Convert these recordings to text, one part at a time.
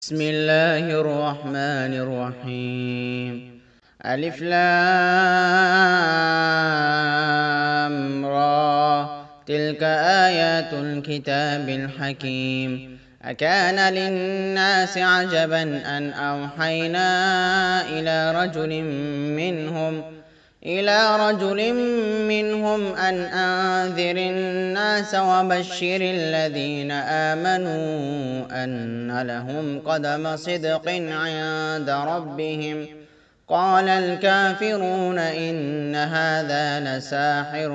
بسم الله الرحمن الرحيم. ألف لام را، تلك آيات الكتاب الحكيم. أكان للناس عجبا أن أوحينا إلى رجل منهم أن أنذر الناس وبشر الذين آمنوا أن لهم قدم صدق عند ربهم. قال الكافرون إن هذا لساحر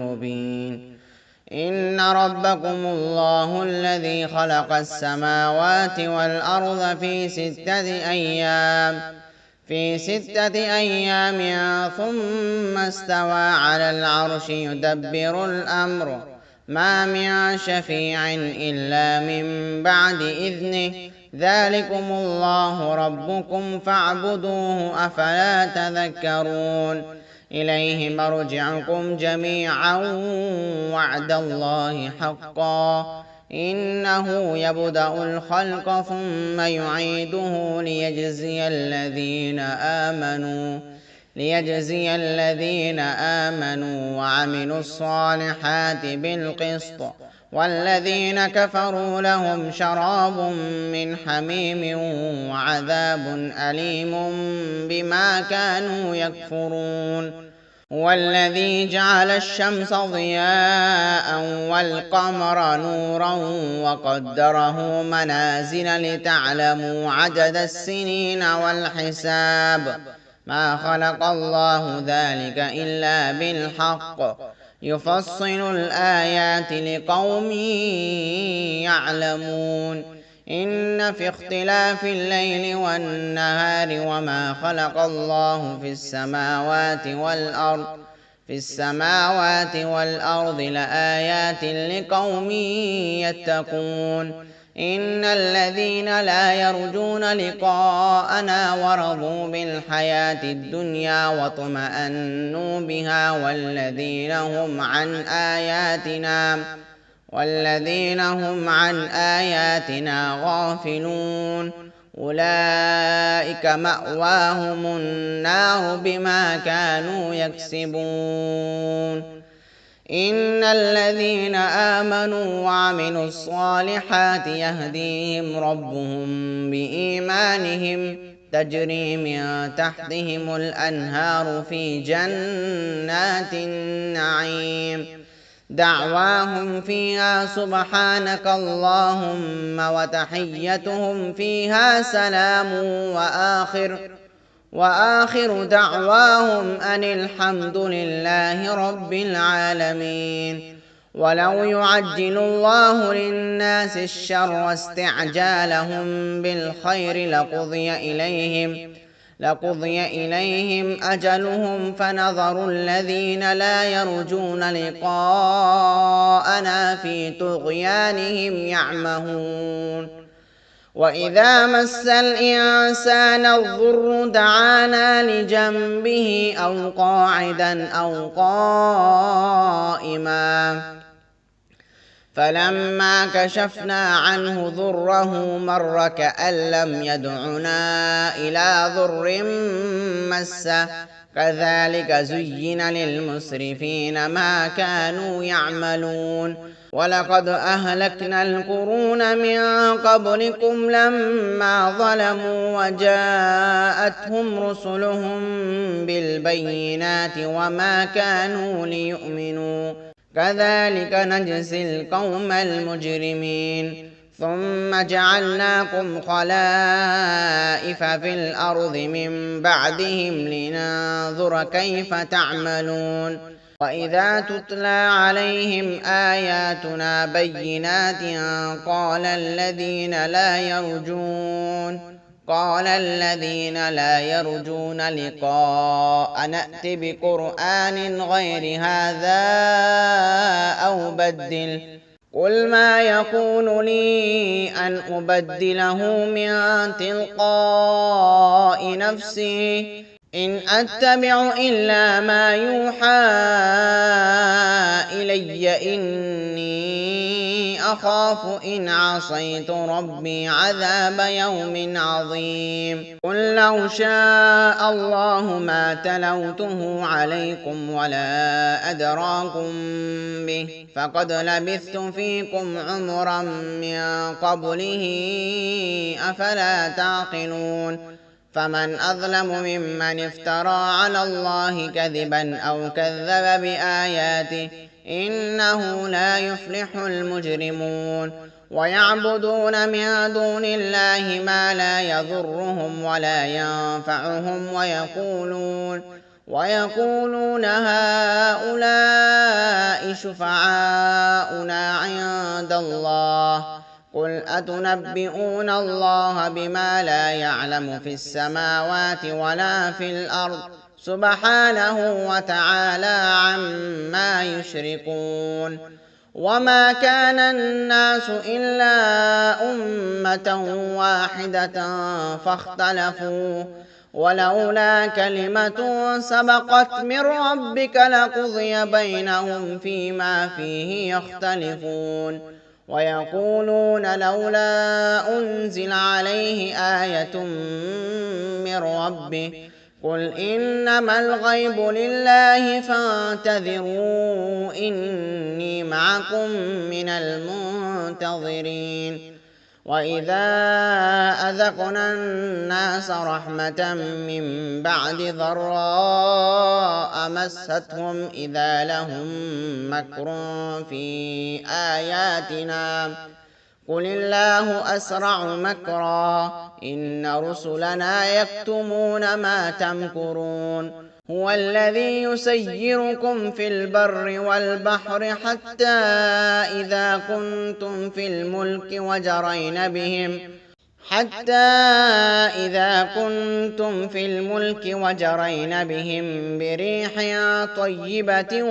مبين. إن ربكم الله الذي خلق السماوات والأرض في ستة أيام ثم استوى على العرش يدبر الأمر. ما من شفيع إلا من بعد إذنه. ذلكم الله ربكم فاعبدوه أفلا تذكرون. إليه مرجعكم جميعا وعد الله حقا. إنه يبدأ الخلق ثم يعيده ليجزي الذين آمنوا وعملوا الصالحات بالقسط. والذين كفروا لهم شراب من حميم وعذاب أليم بما كانوا يكفرون. هو الذي جعل الشمس ضياء والقمر نورا وقدره منازل لتعلموا عدد السنين والحساب. ما خلق الله ذلك إلا بالحق. يفصل الآيات لقوم يعلمون. إن في اختلاف الليل والنهار وما خلق الله في السماوات والأرض لآيات لقوم يتقون. إن الذين لا يرجون لقاءنا ورضوا بالحياة الدنيا واطمأنوا بها والذين هم عن آياتنا غافلون. أولئك مأواهم النار بما كانوا يكسبون. إن الذين آمنوا وعملوا الصالحات يهديهم ربهم بإيمانهم تجري من تحتهم الأنهار في جنات النعيم. دعواهم فيها سبحانك اللهم وتحيتهم فيها سلام وآخر دعواهم أن الحمد لله رب العالمين. ولو يعجل الله للناس الشر استعجالهم بالخير لقضي إليهم أجلهم فنظر الذين لا يرجون لقاءنا في طغيانهم يعمهون. وإذا مس الإنسان الضر دعانا لجنبه أو قاعدا أو قائما فلما كشفنا عنه ضره مر كأن لم يدعنا إلى ضر مسه. كذلك زين للمسرفين ما كانوا يعملون. ولقد أهلكنا القرون من قبلكم لما ظلموا وجاءتهم رسلهم بالبينات وما كانوا ليؤمنوا. كذلك نجزي القوم المجرمين. ثم جعلناكم خلائف في الأرض من بعدهم لننظر كيف تعملون. وإذا تتلى عليهم آياتنا بينات قال الذين لا يرجون لقاء نأت بقرآن غير هذا أو بدل. قل ما يكون لي أن أبدله من تلقاء نفسي إن أتبع إلا ما يوحى إلي إني أخاف إن عصيت ربي عذاب يوم عظيم قل لو شاء الله ما تلوته عليكم ولا أدراكم به فقد لبثت فيكم عمرا من قبله أفلا تعقلون فمن أظلم ممن افترى على الله كذبا أو كذب بآياته إنه لا يفلح المجرمون ويعبدون من دون الله ما لا يضرهم ولا ينفعهم ويقولون هؤلاء شفعاؤنا عند الله قل أتنبئون الله بما لا يعلم في السماوات ولا في الأرض سبحانه وتعالى عما يشركون وما كان الناس إلا أمة واحدة فاختلفوا ولولا كلمة سبقت من ربك لقضي بينهم فيما فيه يختلفون ويقولون لولا أنزل عليه آية من ربه قل إنما الغيب لله فانتظروا إني معكم من المنتظرين وإذا أذقنا الناس رحمة من بعد ضراء مستهم إذا لهم مكر في آياتنا قل الله أسرع مكرا إن رسلنا يكتمون ما تمكرون هو الذي يسيركم في البر والبحر حتى إذا كنتم في الملك وجرين بهم بريح طيبة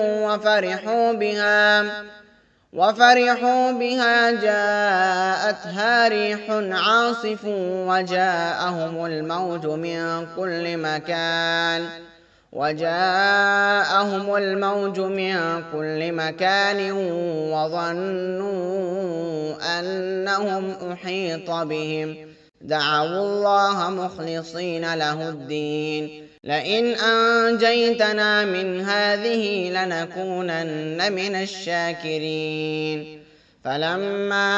وفرحوا بها جاءتها ريح عاصف وجاءهم الموج من كل مكان وظنوا أنهم أحيط بهم دعوا الله مخلصين له الدين لئن أنجيتنا من هذه لنكونن من الشاكرين فلما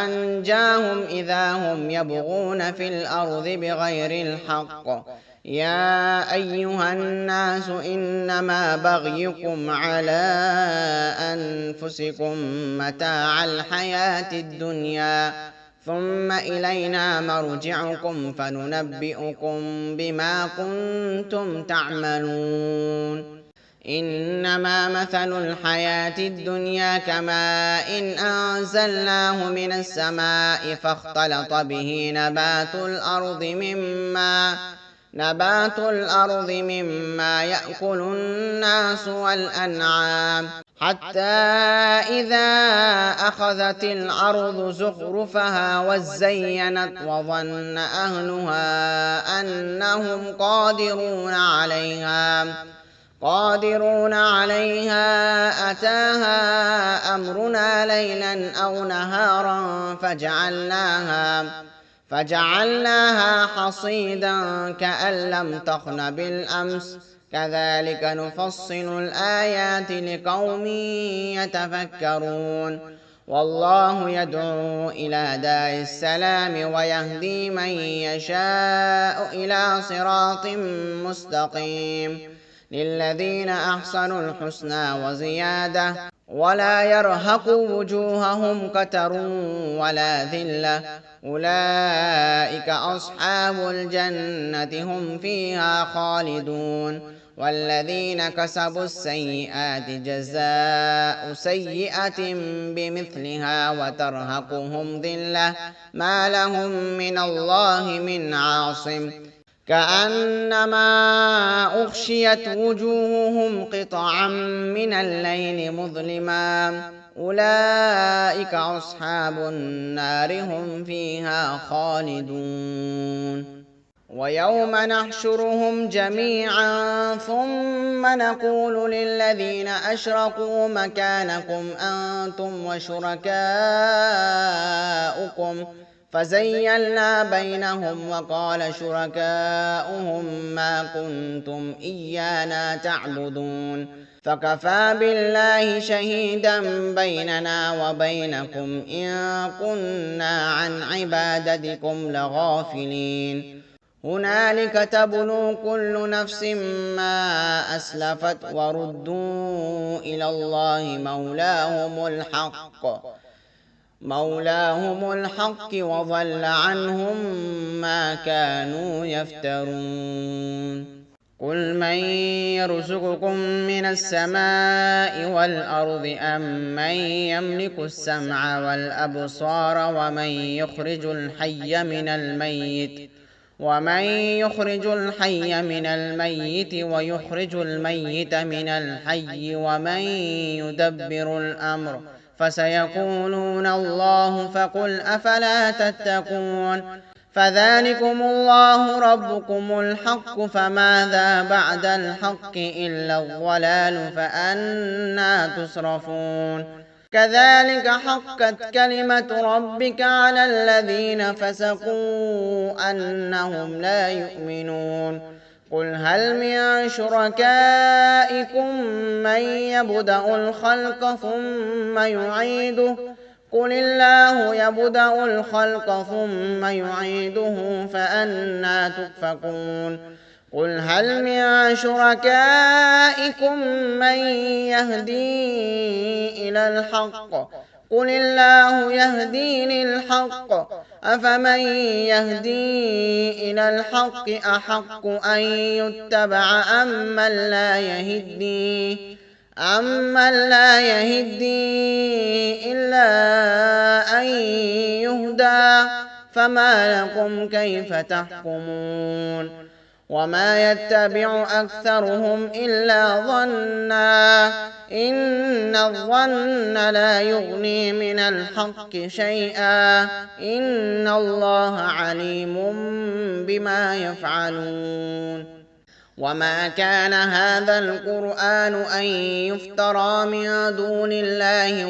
أنجاهم إذا هم يبغون في الأرض بغير الحق يا أيها الناس إنما بغيكم على أنفسكم متاع الحياة الدنيا ثم إلينا مرجعكم فننبئكم بما كنتم تعملون إنما مثل الحياة الدنيا كماء إن أنزلناه من السماء فاختلط به نبات الأرض مما يأكل الناس والأنعام حتى إذا أخذت الأرض زخرفها وزينت وظن أهلها أنهم قادرون عليها أتاها أمرنا ليلا أو نهارا فجعلناها حصيدا كأن لم تغن بالأمس كذلك نفصل الآيات لقوم يتفكرون والله يدعو إلى دار السلام ويهدي من يشاء إلى صراط مستقيم للذين أحسنوا الحسنى وزيادة ولا يرهق وجوههم قتر ولا ذلة أولئك أصحاب الجنة هم فيها خالدون والذين كسبوا السيئات جزاء سيئة بمثلها وترهقهم ذلة ما لهم من الله من عاصم كأنما أغشيت وجوههم قطعا من الليل مظلما أولئك أصحاب النار هم فيها خالدون ويوم نحشرهم جميعا ثم نقول للذين أشركوا مكانكم أنتم وشركاؤكم فزيلنا بينهم وقال شركاؤهم ما كنتم إيانا تعبدون فكفى بالله شهيدا بيننا وبينكم إن كنا عن عبادتكم لغافلين هنالك تبلو كل نفس ما أسلفت وردوا إلى الله مولاهم الحق وضل عنهم ما كانوا يفترون قل من يرزقكم من السماء والأرض أم من يملك السمع والأبصار ومن يخرج الحي من الميت ويخرج الميت من الحي ومن يدبر الأمر فسيقولون الله فقل أفلا تتقون فذلكم الله ربكم الحق فماذا بعد الحق إلا الضلال فأنى تصرفون كذلك حقت كلمة ربك على الذين فسقوا أنهم لا يؤمنون قل هل من شركائكم من يبدأ الخلق ثم يعيده قل الله يبدأ الخلق ثم يعيده فأنى تؤفكون قل هل من شركائكم من يهدي إلى الحق قل الله يهدي للحق أفمن يهدي إلى الحق أحق أن يتبع أمن لا يهدي إلا أن يهدى فما لكم كيف تحكمون وما يتبع أكثرهم إلا ظنا إن الظن لا يغني من الحق شيئا إن الله عليم بما يفعلون وما كان هذا القرآن أن يفترى من دون الله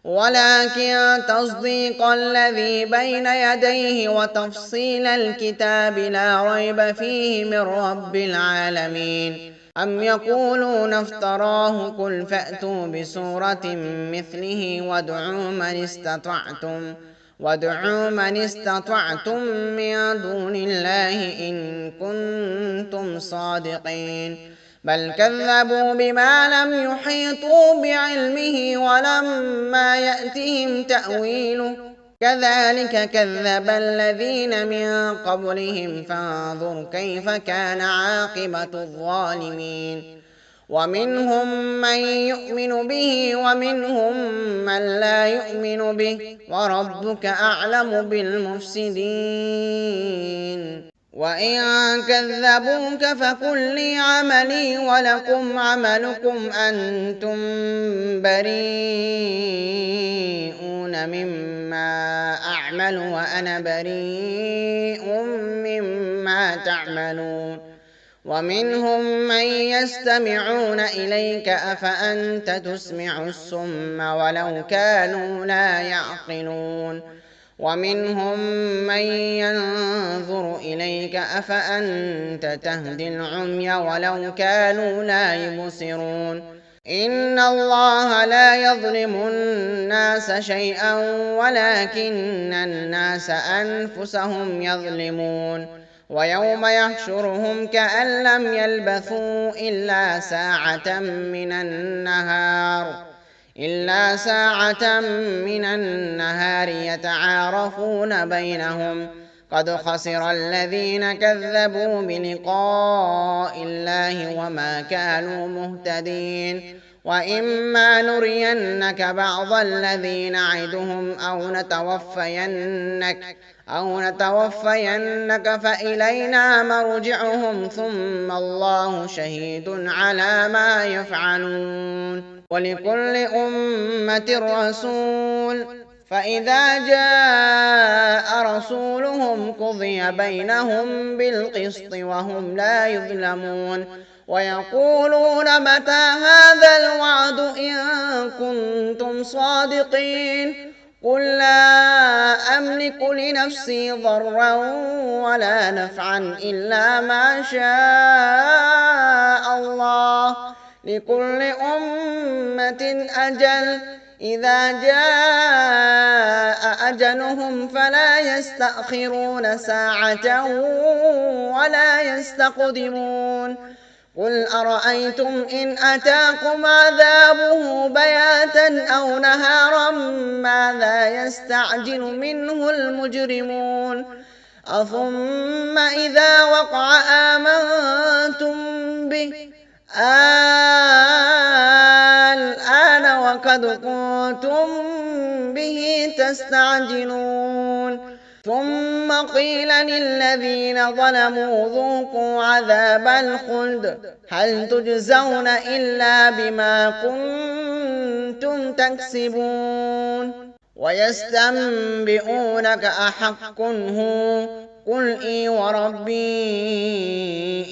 ولكن تصديق الذي بين يديه وتفصيل الكتاب لا ريب فيه من رب العالمين أم يقولون افتراه قل فأتوا بسورة مثله وادعوا من استطعتم من دون الله إن كنتم صادقين بل كذبوا بما لم يحيطوا بعلمه ولما يأتهم تأويله كذلك كذب الذين من قبلهم فانظر كيف كان عاقبة الظالمين ومنهم من يؤمن به ومنهم من لا يؤمن به وربك أعلم بالمفسدين وإن كذبوك فقل لي عملي ولكم عملكم أنتم بريئون مما أعمل وأنا بريء مما تعملون ومنهم من يستمعون إليك أفأنت تسمع الصم ولو كانوا لا يعقلون ومنهم من ينظر إليك أفأنت تهدي العمي ولو كانوا لا يبصرون إن الله لا يظلم الناس شيئا ولكن الناس أنفسهم يظلمون ويوم يحشرهم كأن لم يلبثوا إلا ساعة من النهار يتعارفون بينهم قد خسر الذين كذبوا بلقاء الله وما كانوا مهتدين وإما نرينك بعض الذي نعدهم أو نتوفينك فإلينا مرجعهم ثم الله شهيد على ما يفعلون ولكل أمة رسول فإذا جاء رسولهم قضي بينهم بالقسط وهم لا يظلمون ويقولون متى هذا الوعد إن كنتم صادقين قل لا أملك لنفسي ضرا ولا نفعا إلا ما شاء الله لكل أمة أجل إذا جاء أجلهم فلا يستأخرون ساعة ولا يستقدمون قل أرأيتم إن أتاكم عذابه بياتا أو نهارا ماذا يستعجل منه المجرمون أثم إذا وقع آمنتم به الآن وقد كنتم به تستعجلون ثم قيل للذين ظلموا ذوقوا عذاب الخلد هل تجزون إلا بما كنتم تكسبون ويستنبئونك أحق هو قل إي وربي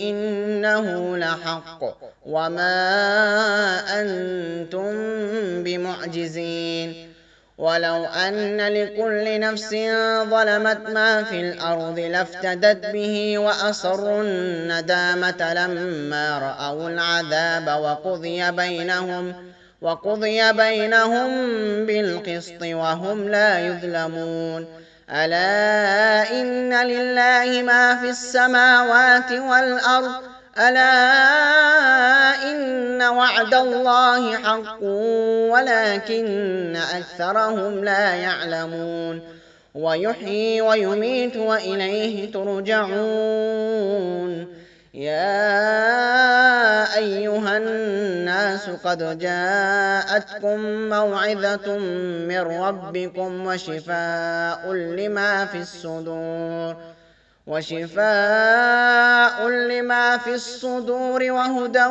إنه لحق وما أنتم بمعجزين ولو أن لكل نفس ظلمت ما في الأرض لافتدت به وأصروا الندامة لما رأوا العذاب وقضي بينهم بالقسط وهم لا يظلمون ألا إن لله ما في السماوات والأرض ألا إن وعد الله حق ولكن أكثرهم لا يعلمون ويحيي ويميت وإليه ترجعون يا أيها الناس قد جاءتكم موعظة من ربكم وشفاء لما في الصدور وهدى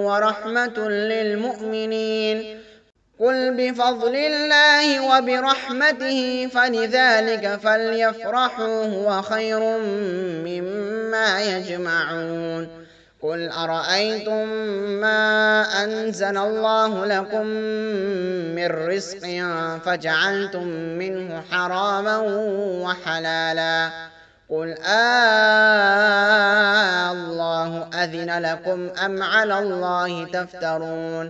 ورحمة للمؤمنين قل بفضل الله وبرحمته فلذلك فليفرحوا هو خير مما يجمعون قل أرأيتم ما أنزل الله لكم من رزق فجعلتم منه حراما وحلالا قل الله أذن لكم أم على الله تفترون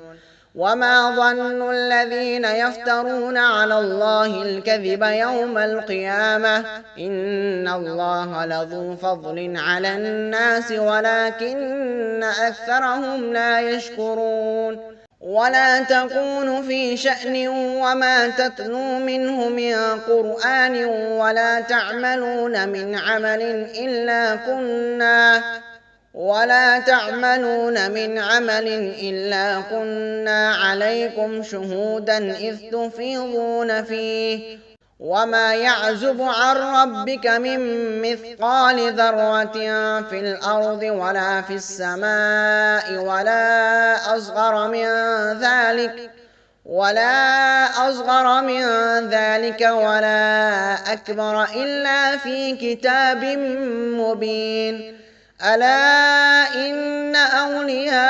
وما ظن الذين يفترون على الله الكذب يوم القيامة إن الله لذو فضل على الناس ولكن أكثرهم لا يشكرون ولا تكونوا في شأن وما تتلو منه من قرآن ولا تعملون من عمل إلا كنا عليكم شهودا إذ تفيضون فيه وما يعزب عن ربك من مثقال ذرة في الأرض ولا في السماء ولا أصغر من ذلك ولا أكبر إلا في كتاب مبين ألا إن أولياء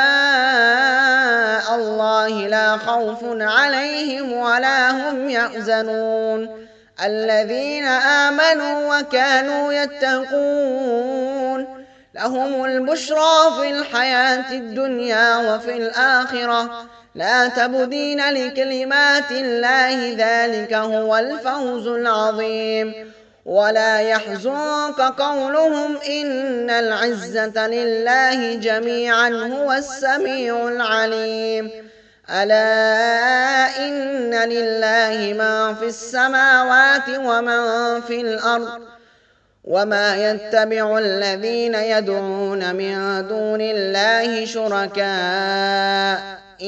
الله لا خوف عليهم ولا هم يحزنون الذين آمنوا وكانوا يتقون لهم البشرى في الحياة الدنيا وفي الآخرة لا تبديل لكلمات الله ذلك هو الفوز العظيم ولا يحزنك قولهم إن العزة لله جميعا هو السميع العليم ألا إن لله ما في السماوات وما في الأرض وما يتبع الذين يدعون من دون الله شركاء إن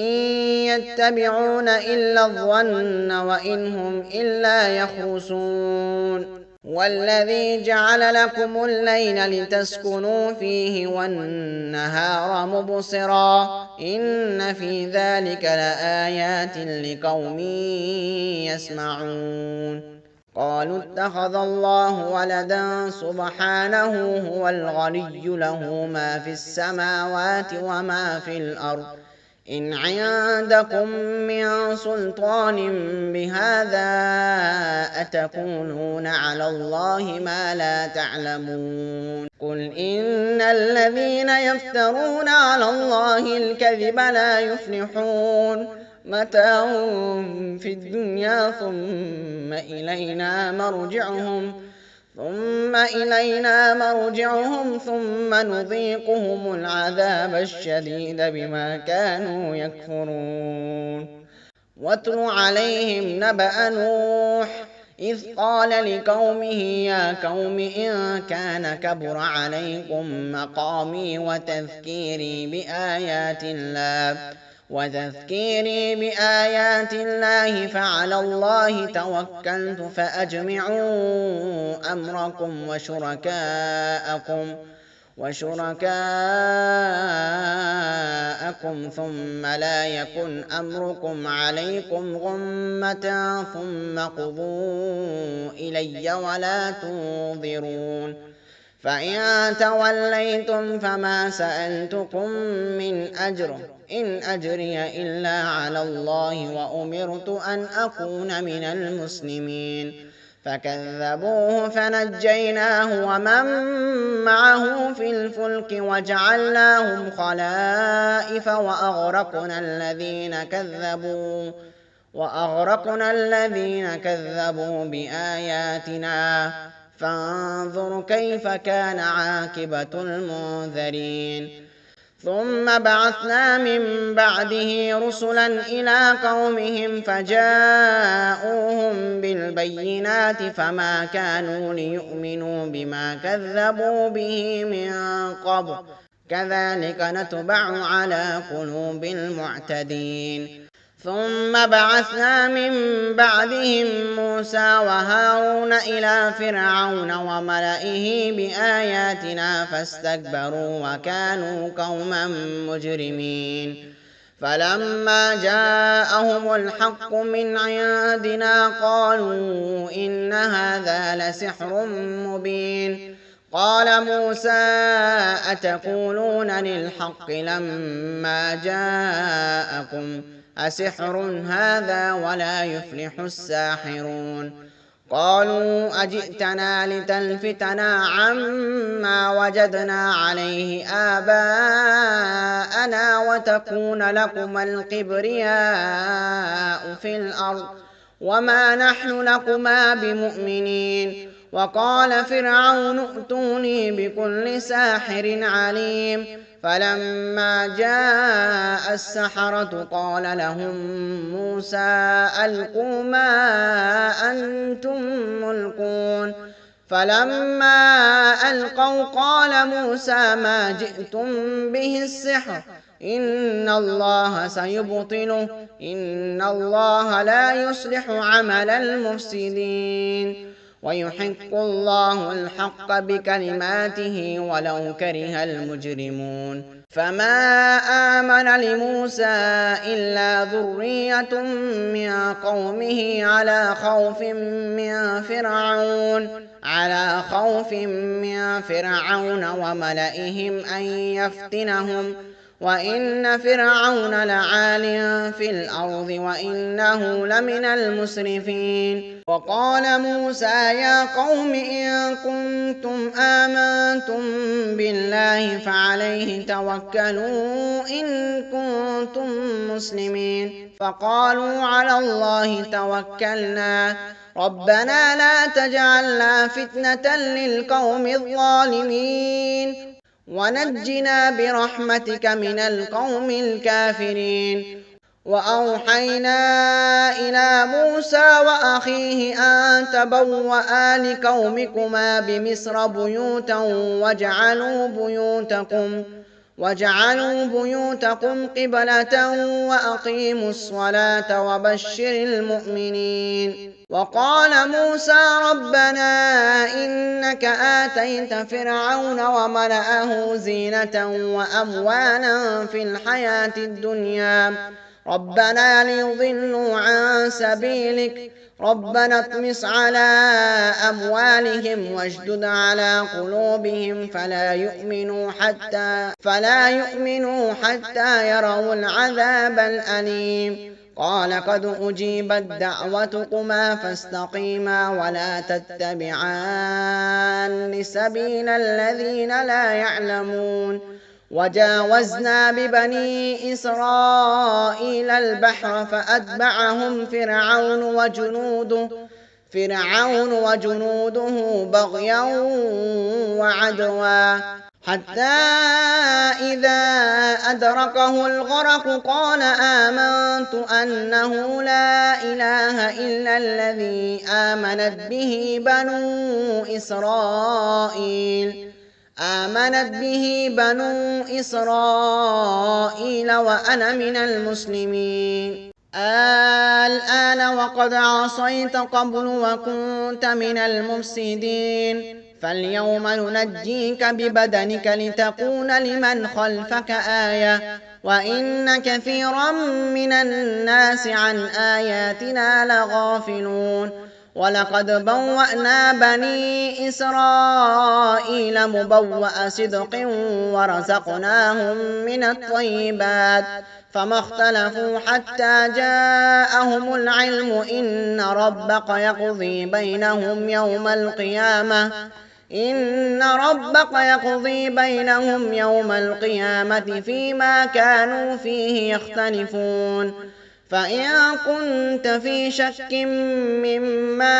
يتبعون إلا الظن وإن هم إلا يخرصون والذي جعل لكم الليل لتسكنوا فيه والنهار مبصرا إن في ذلك لآيات لقوم يسمعون. قالوا اتخذ الله ولدا سبحانه هو الغني له ما في السماوات وما في الأرض إن عندكم من سلطان بهذا أتقولون على الله ما لا تعلمون. قل إن الذين يفترون على الله الكذب لا يفلحون متاع في الدنيا ثم إلينا مرجعهم ثم نذيقهم العذاب الشديد بما كانوا يكفرون. واتل عليهم نبأ نوح إذ قال لقومه يا قوم إن كان كبر عليكم مقامي وتذكيري بآيات الله فعلى الله توكلت فأجمعوا أمركم وشركاءكم ثم لا يكن أمركم عليكم غمة ثم قضوا إلي ولا تنظرون. فإن توليتم فما سألتكم من أجر إن أجري إلا على الله وأمرت أن أكون من المسلمين. فكذبوه فنجيناه ومن معه في الفلك وجعلناهم خلائف وأغرقنا الذين كذبوا بآياتنا فانظر كيف كان عاقبة المنذرين. ثم بعثنا من بعده رسلا إلى قومهم فجاءوهم بالبينات فما كانوا ليؤمنوا بما كذبوا به من قبل كذلك نطبع على قلوب المعتدين. ثم بعثنا من بعدهم موسى وهارون إلى فرعون وملئه بآياتنا فاستكبروا وكانوا قوما مجرمين. فلما جاءهم الحق من عندنا قالوا إن هذا لسحر مبين. قال موسى أتقولون للحق لما جاءكم أسحر هذا ولا يفلح الساحرون. قالوا أجئتنا لتلفتنا عما وجدنا عليه آباءنا وتكون لكما الكبرياء في الأرض وما نحن لكما بمؤمنين. وقال فرعون ائتوني بكل ساحر عليم. فلما جاء السحرة قال لهم موسى ألقوا ما أنتم ملقون. فلما ألقوا قال موسى ما جئتم به السحر إن الله سيبطله إن الله لا يصلح عمل المفسدين ويحق الله الحق بكلماته ولو كره المجرمون. فما آمن لموسى إلا ذرية من قومه على خوف من فرعون وملئهم أن يفتنهم وإن فرعون لعال في الأرض وإنه لمن المسرفين. وقال موسى يا قوم إن كنتم آمنتم بالله فعليه توكلوا إن كنتم مسلمين. فقالوا على الله توكلنا ربنا لا تجعلنا فتنة للقوم الظالمين ونجنا برحمتك من القوم الكافرين. وأوحينا إلى موسى وأخيه أن تبوأ لقومكما بمصر بيوتا وَاجْعَلُوا بُيُوتَكُمْ قِبْلَةً وَأَقِيمُوا الصَّلَاةَ وَبَشِّرِ الْمُؤْمِنِينَ. وَقَالَ مُوسَىٰ رَبَّنَا إِنَّكَ آتَيْتَ فِرْعَوْنَ وَمَلَأَهُ زِينَةً وَأَمْوَالًا فِي الْحَيَاةِ الدُّنْيَا رَبَّنَا لِيُضِلُّوا عَن سَبِيلِكَ رَبَّنَا اطْمِسْ عَلَىٰ أَمْوَالِهِمْ وَاشْدُدْ عَلَىٰ قُلُوبِهِمْ فَلَا يُؤْمِنُوا حَتَّىٰ يَرَوُا الْعَذَابَ الْأَلِيمَ. قَالَ قَدْ أُجِيبَتْ دَعْوَتُكُمَا فَاسْتَقِيمَا وَلَا تَتَّبِعَانِّ سَبِيلَ الَّذِينَ لَا يَعْلَمُونَ. وَجَاوَزْنَا بِبَنِي إِسْرَائِيلَ الْبَحْرَ فَأَتْبَعَهُمْ فِرْعَوْنُ وَجُنُودُهُ بَغْيًا وَعَدْوًا حَتَّىٰ إِذَا أَدْرَكَهُ الْغَرَقُ قَالَ آمَنتُ أَنَّهُ لَا إِلَٰهَ إِلَّا الَّذِي آمَنَتْ به بنو إسرائيل وَأَنَا مِنَ الْمُسْلِمِينَ. الْآنَ وَقَدْ عَصَيْتَ قَبْلُ وَكُنتَ مِنَ الْمُفْسِدِينَ. فَالْيَوْمَ نُنَجِّيكَ بِبَدَنِكَ لِتَكُونَ لِمَنْ خَلْفَكَ آيَةً وَإِنَّ كَثِيرًا مِنَ النَّاسِ عَنْ آيَاتِنَا لَغَافِلُونَ. وَلَقَدْ بَوَّأْنَا بَنِي إِسْرَائِيلَ مُبَوَّأَ صِدْقٍ وَرَزَقْنَاهُم مِّنَ الطَّيِّبَاتِ فَمَا اخْتَلَفُوا حَتَّىٰ جَاءَهُمُ الْعِلْمُ إِنَّ رَبَّكَ يَقْضِي بَيْنَهُمْ يَوْمَ الْقِيَامَةِ فِيمَا كَانُوا فِيهِ يَخْتَلِفُونَ. فَإِن كُنتَ فِي شَكٍّ مِّمَّا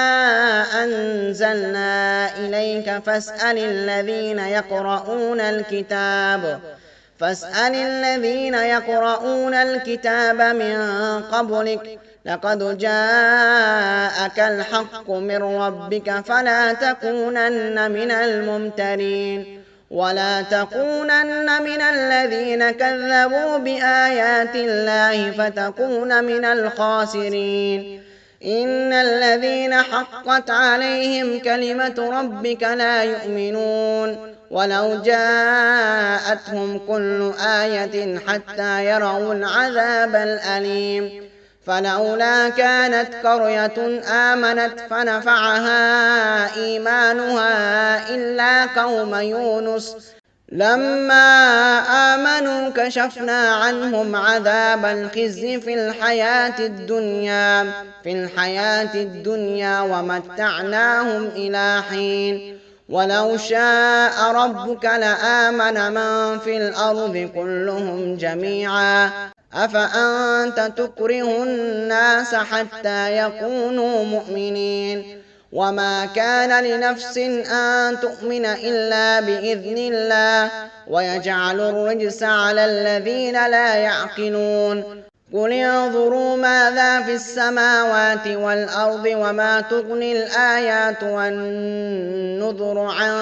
أَنزَلْنَا إِلَيْكَ فَاسْأَلِ الَّذِينَ يَقْرَءُونَ الْكِتَابَ مِن قَبْلِكَ لَقَدْ جَاءَكَ الْحَقُّ مِن رَّبِّكَ فَلَا تَكُونَنَّ مِنَ الْمُمْتَرِينَ. وَلَا تَكُونَنَّ مِنَ الَّذِينَ كَذَّبُوا بِآيَاتِ اللَّهِ فَتَكُونَ مِنَ الْخَاسِرِينَ. إِنَّ الَّذِينَ حَقَّتْ عَلَيْهِمْ كَلِمَةُ رَبِّكَ لَا يُؤْمِنُونَ وَلَوْ جَاءَتْهُمْ كُلُّ آيَةٍ حَتَّىٰ يَرَوُا الْعَذَابَ الْأَلِيمَ. فَلَوْلَا كَانَتْ قَرْيَةٌ آمَنَتْ فَنَفَعَهَا إِيمَانُهَا إِلَّا قَوْمَ يُونُسَ لَمَّا آمَنُوا كَشَفْنَا عَنْهُمْ عَذَابَ الْخِزْيِ فِي الْحَيَاةِ الدُّنْيَا وَمَتَّعْنَاهُمْ إِلَىٰ حِينٍ. وَلَوْ شَاءَ رَبُّكَ لَآمَنَ مَن فِي الْأَرْضِ كُلُّهُمْ جَمِيعًا أَفَأَنتَ تُكْرِهُ النَّاسَ حَتَّىٰ يَكُونُوا مُؤْمِنِينَ. وَمَا كَانَ لِنَفْسٍ أَن تُؤْمِنَ إِلَّا بِإِذْنِ اللَّهِ وَيَجْعَلُ الرِّجْسَ عَلَى الَّذِينَ لَا يَعْقِلُونَ. قُلِ انظُرُوا مَاذَا فِي السَّمَاوَاتِ وَالْأَرْضِ وَمَا تُغْنِي الْآيَاتُ وَالنُّذُرُ عَن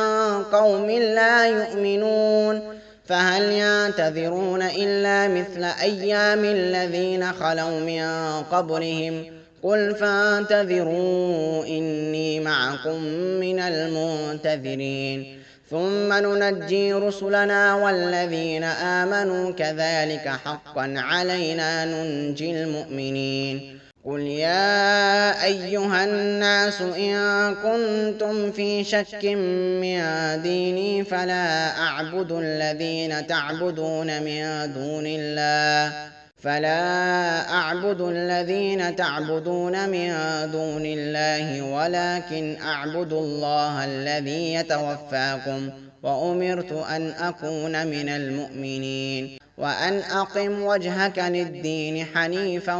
قَوْمٍ لَّا يُؤْمِنُونَ. فَهَلْ يَنتَظِرُونَ إِلَّا مِثْلَ أَيَّامِ الَّذِينَ خَلَوْا مِن قَبْلِهِمْ قُلْ فَانتَظِرُوا إِنِّي مَعَكُم مِّنَ الْمُنتَظِرِينَ. ثُمَّ نُنَجِّي رُسُلَنَا وَالَّذِينَ آمَنُوا كَذَٰلِكَ حَقًّا عَلَيْنَا نُنجِي الْمُؤْمِنِينَ. قُلْ يَا أَيُّهَا النَّاسُ إِن كُنتُمْ فِي شَكٍّ مِّن دِينِي فَلَا أَعْبُدُ الَّذِينَ تَعْبُدُونَ مِن دُونِ اللَّهِ وَلَٰكِنْ أَعْبُدُ اللَّهَ الَّذِي يَتَوَفَّاكُمْ وَأُمِرْتُ أَنْ أَكُونَ مِنَ الْمُؤْمِنِينَ. وَأَنْ أَقِمْ وَجْهَكَ لِلدِّينِ حَنِيفًا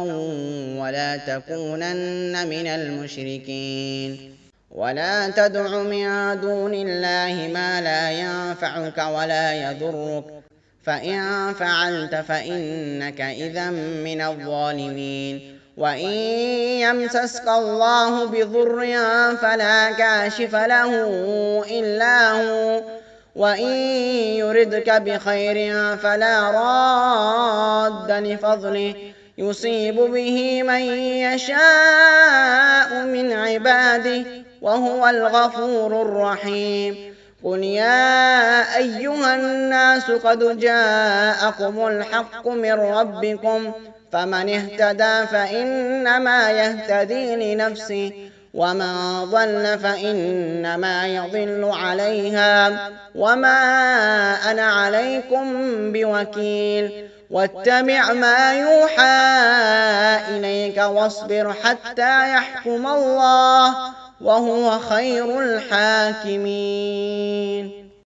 وَلَا تَكُونَنَّ مِنَ الْمُشْرِكِينَ. وَلَا تَدْعُ مِن دُونِ اللَّهِ مَا لَا يَنفَعُكَ وَلَا يَضُرُّكَ فَإِن فَعَلْتَ فَإِنَّكَ إِذًا مِّنَ الظَّالِمِينَ. وَإِن يَمْسَسْكَ اللَّهُ بِضُرٍّ فَلَا كَاشِفَ لَهُ إِلَّا هُوَ وإن يردك بخير فلا راد لفضله يصيب به من يشاء من عباده وهو الغفور الرحيم. قل يا أيها الناس قد جاءكم الحق من ربكم فمن اهتدى فإنما يهتدي لنفسه ومن ضل فإنما يضل عليها وما أنا عليكم بوكيل. واتبع ما يوحى إليك واصبر حتى يحكم الله وهو خير الحاكمين.